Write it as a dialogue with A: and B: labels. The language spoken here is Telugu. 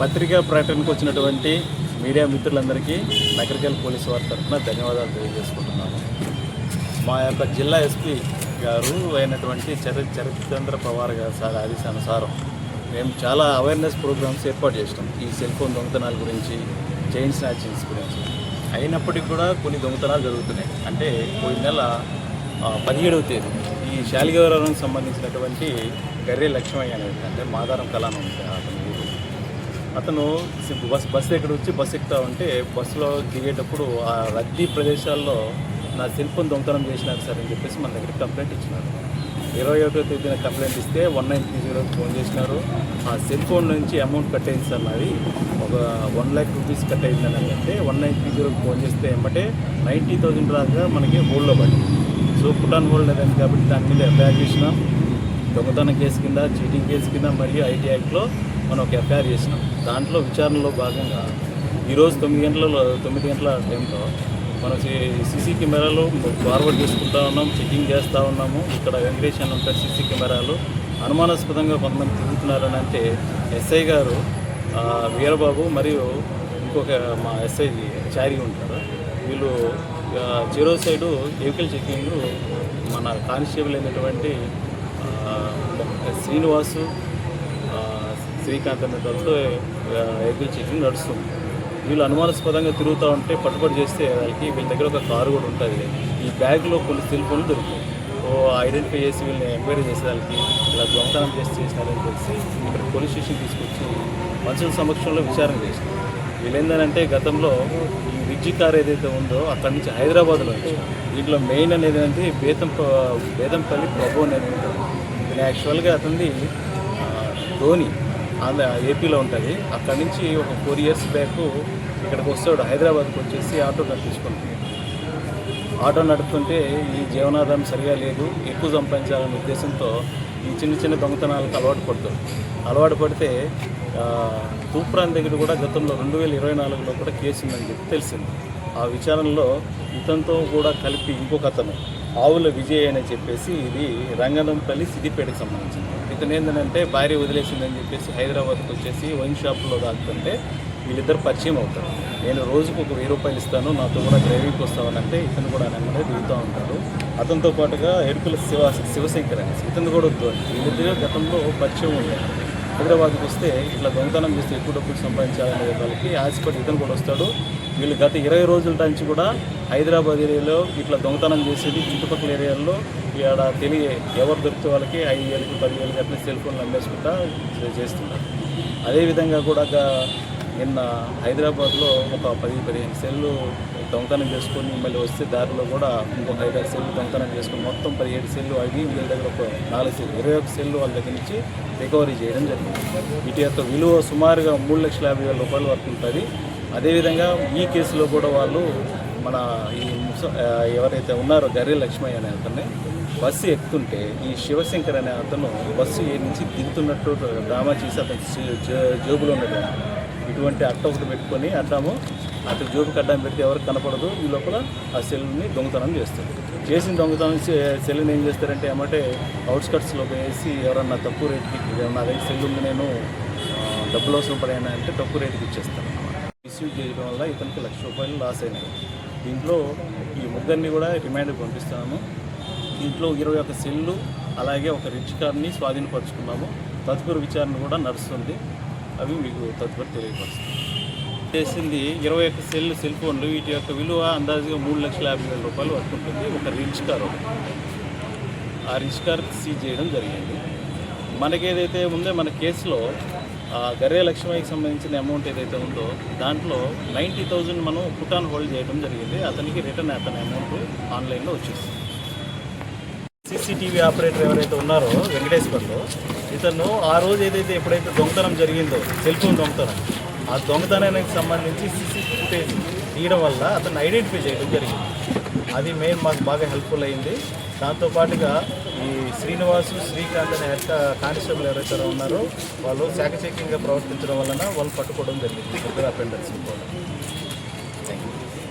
A: పత్రికా ప్రకటనకు వచ్చినటువంటి మీడియా మిత్రులందరికీ నగరికల్ పోలీసు వారి తరఫున ధన్యవాదాలు తెలియజేసుకుంటున్నాను. మా యొక్క జిల్లా ఎస్పీ గారు అయినటువంటి చరిత్ర పవార్ గారు సార్ ఆదేశానుసారం మేము చాలా అవేర్నెస్ ప్రోగ్రామ్స్ ఏర్పాటు చేసినాం. ఈ సెల్ ఫోన్ దొంగతనాల గురించి, చైన్ స్నాచింగ్స్ గురించి. అయినప్పటికీ కూడా కొన్ని దొంగతనాలు జరుగుతున్నాయి. అంటే పోయిన నెల 17వ తేదీ ఈ శాలిగవరానికి సంబంధించినటువంటి గర్రె లక్ష్మయ్య అనేది, అంటే మాదారం కళాను ఉంటుంది అతను బస్సు దగ్గర వచ్చి బస్సు ఎక్కుతా ఉంటే బస్సులో దిగేటప్పుడు ఆ రద్దీ ప్రదేశాల్లో నా సెల్ ఫోన్ దొంగతనం చేసినారు సార్ అని చెప్పేసి మన దగ్గర కంప్లైంట్ ఇచ్చినారు. 21వ తేదీన కంప్లైంట్ ఇస్తే 1930 ఫోన్ చేసినారు. ఆ సెల్ ఫోన్ నుంచి అమౌంట్ కట్ అయింది సార్, నాది ఒక 1 lakh రూపీస్ కట్ అయిందని అంటే 1930 ఫోన్ చేస్తే ఏమంటే 90,000 రాగా మనకి హోల్డ్లో పడింది. సో పుట్ ఆన్ హోల్డ్ అయింది కాబట్టి దాని మీద ఎఫ్ఐఆర్ చేసినాం. దొంగతనం కేసు కింద, చీటింగ్ కేసు కింద మరియు ఐటీ యాక్ట్లో మనం ఒక ఎఫ్ఐఆర్ చేసినాం. దాంట్లో విచారణలో భాగంగా ఈరోజు 9 గంటల టైంలో మనం సీసీ కెమెరాలు ఫార్వర్డ్ చేసుకుంటూ ఉన్నాం, చెకింగ్ చేస్తూ ఉన్నాము. ఇక్కడ వెంకటేష్ అని ఉంటారు సీసీ కెమెరాలు. అనుమానాస్పదంగా కొంతమంది తిరుగుతున్నారని అంటే ఎస్ఐ గారు వీరబాబు మరియు ఇంకొక మా ఎస్ఐ చారి ఉంటారు. వీళ్ళు చెరో సైడు వెహికల్ చెకింగ్ మన కానిస్టేబుల్ అయినటువంటి శ్రీనివాసు, శ్రీకాంత్ అనేటతో వెహికల్ చెకింగ్ నడుస్తుంది. వీళ్ళు అనుమానాస్పదంగా తిరుగుతూ ఉంటే పట్టుబడి చేస్తే వాళ్ళకి వీళ్ళ దగ్గర ఒక కారు కూడా ఉంటుంది. ఈ బ్యాగ్లో కొన్ని సెల్ ఫోన్లు దొరుకుతాయి. ఐడెంటిఫై చేసి వీళ్ళని ఎంక్వైరీ చేసేదానికి ఇలా దొంగతనం చేసినారని తెలిసి ఇక్కడ పోలీస్ స్టేషన్ తీసుకొచ్చి మనుషుల సమక్షంలో విచారణ చేసినారు. వీళ్ళు ఏంటంటే గతంలో ఈ రిడ్జి కార్ ఏదైతే ఉందో అక్కడి నుంచి హైదరాబాద్లో వచ్చారు. దీంట్లో మెయిన్ అనేది అంటే బేదంపల్లి ప్రభు అనేది ఉంటుంది. ఇది యాక్చువల్గా అతనిది ధోని ఏపీలో ఉంటుంది. అక్కడి నుంచి ఒక 4 years బ్యాక్ ఇక్కడికి వస్తాడు, హైదరాబాద్కి వచ్చేసి ఆటో నడిపించుకుంటాడు. ఆటో నడుపుతుంటే ఈ జీవనాధారం సరిగా లేదు, ఎక్కువ సంపాదించాలనే ఉద్దేశంతో ఈ చిన్న దొంగతనాలకు అలవాటు పడితే తూప్రాన్ దగ్గర కూడా గతంలో 2024లో కూడా కేసు ఉందని చెప్పి తెలిసింది. ఆ విచారణలో ఇతనితో కూడా కలిపి ఇంకొక అతను ఆవుల విజయ్ అని చెప్పేసి, ఇది రంగనంపల్లి సిద్దిపేటకి సంబంధించింది. ఇతను ఏంటంటే భార్య వదిలేసిందని చెప్పేసి హైదరాబాద్కి వచ్చేసి వైన్ షాప్లో దాక్తుంటే వీళ్ళిద్దరు పరిచయం అవుతారు. నేను రోజుకు ఒక 1000 రూపాయలు ఇస్తాను, నాతో కూడా డ్రైవింగ్కి వస్తామనంటే ఇతను కూడా నెమ్మది దిగుతూ ఉంటాడు. అతనితో పాటుగా ఎడుకుల శివశంకర్ అనేసి ఇతను కూడా వద్దు. వీళ్ళిద్దరు గతంలో పరిచయం ఉంటారు. హైదరాబాద్కి వస్తే ఇట్లా దొంగతనం చేస్తే ఎక్కువ డబ్బులు సంపాదించాలనే వాళ్ళకి ఆశపడి ఇతను కూడా వస్తాడు. వీళ్ళు గత 20 రోజుల నుంచి కూడా హైదరాబాద్ ఏరియాలో ఇట్లా దొంగతనం చేసేది, చుట్టుపక్కల ఏరియాల్లో ఇక్కడ ఎవరు దొరికితే వాళ్ళకి 5,000కి 10,000కి అట్లా సెల్ ఫోన్లు అమ్మేసుకుంటా చేస్తున్నారు. అదేవిధంగా కూడా నిన్న హైదరాబాద్లో ఒక 10-15 సెల్లు దొంగతనం చేసుకొని మళ్ళీ వస్తే దారిలో కూడా ఇంకొక 5-6 సెల్లు దొంగతనం చేసుకొని మొత్తం 17 సెల్లు అవి వీళ్ళ దగ్గర ఒక 4 సెల్లు 21 సెల్లు వాళ్ళ దగ్గర నుంచి రికవరీ చేయడం జరిగింది. వీటి యొక్క విలువ సుమారుగా 3,50,000 రూపాయల వరకు ఉంటుంది. అదేవిధంగా ఈ కేసులో కూడా వాళ్ళు మన ఈ ఎవరైతే ఉన్నారో గర్రె లక్ష్మయ్య అనే అతన్ని బస్సు ఎక్కుతుంటే ఈ శివశంకర్ అనే అతను బస్సు నుంచి దిగుతున్నట్టు డ్రామా చేసి అతని జేబులో ఉన్నది ఇటువంటి అట్ట ఒకటి పెట్టుకొని అడ్డాము అటు జోబుకి అడ్డం పెడితే ఎవరికి కనపడదు. ఈ లోపల ఆ సెల్ని దొంగతనం చేస్తారు. చేసిన దొంగతనం సెల్ని ఏం చేస్తారంటే ఏమంటే అవుట్స్కట్స్లో వేసి ఎవరన్నా తక్కువ రేటుకి నా దగ్గర సెల్ ఉంది, నేను డబ్బులు అవసరం పడాయని అంటే తక్కువ రేటుకి ఇచ్చేస్తాను. మిస్యూజ్ చేయడం వల్ల ఇతనికి ₹1,00,000 లాస్ అయినాయి. దీంట్లో ఈ ముగ్గురిని కూడా రిమాండ్కి పంపిస్తున్నాము. దీంట్లో 21 సెల్లు అలాగే ఒక రిచ్ కార్ని స్వాధీనపరుచుకున్నాము. తదుపరి విచారణ కూడా నడుస్తుంది, అవి మీకు తదుపరి తెలియపరుస్తాం. చేసింది 21 సెల్ ఫోన్లు. వీటి యొక్క విలువ అందాజుగా 3,50,000 రూపాయలు వరకు ఉంటుంది. ఒక రిచ్ కార్, ఆ రిచ్ కార్ సీజ్ చేయడం జరిగింది. మనకేదైతే ఉందో మన కేసులో గర్రె లక్ష్మయ్యకి సంబంధించిన అమౌంట్ ఏదైతే ఉందో దాంట్లో 90,000 మనం పుట్ ఆన్ హోల్డ్ చేయడం జరిగింది. అతనికి రిటర్న్ అతని అమౌంట్ ఆన్లైన్లో వచ్చేసింది. సీసీటీవీ ఆపరేటర్ ఎవరైతే ఉన్నారో వెంకటేశ్వర్లో, ఇతను ఆ రోజు ఎప్పుడైతే దొంగతనం జరిగిందో సెల్ ఫోన్ దొంగతనం, ఆ దొంగతనానికి సంబంధించి సీసీ ఫుటేజ్ తీయడం వల్ల అతన్ని ఐడెంటిఫై చేయడం జరిగింది. అది మెయిన్ మాకు బాగా హెల్ప్ఫుల్ అయింది. దాంతోపాటుగా ఈ శ్రీనివాసు, శ్రీకాంత్ అనే కానిస్టేబుల్ ఎవరైతే ఉన్నారో వాళ్ళు శాఖచక్యంగా ప్రవర్తించడం వలన వాళ్ళు పట్టుకోవడం జరిగింది. ఇద్దరు అఫెండర్స్ కూడా.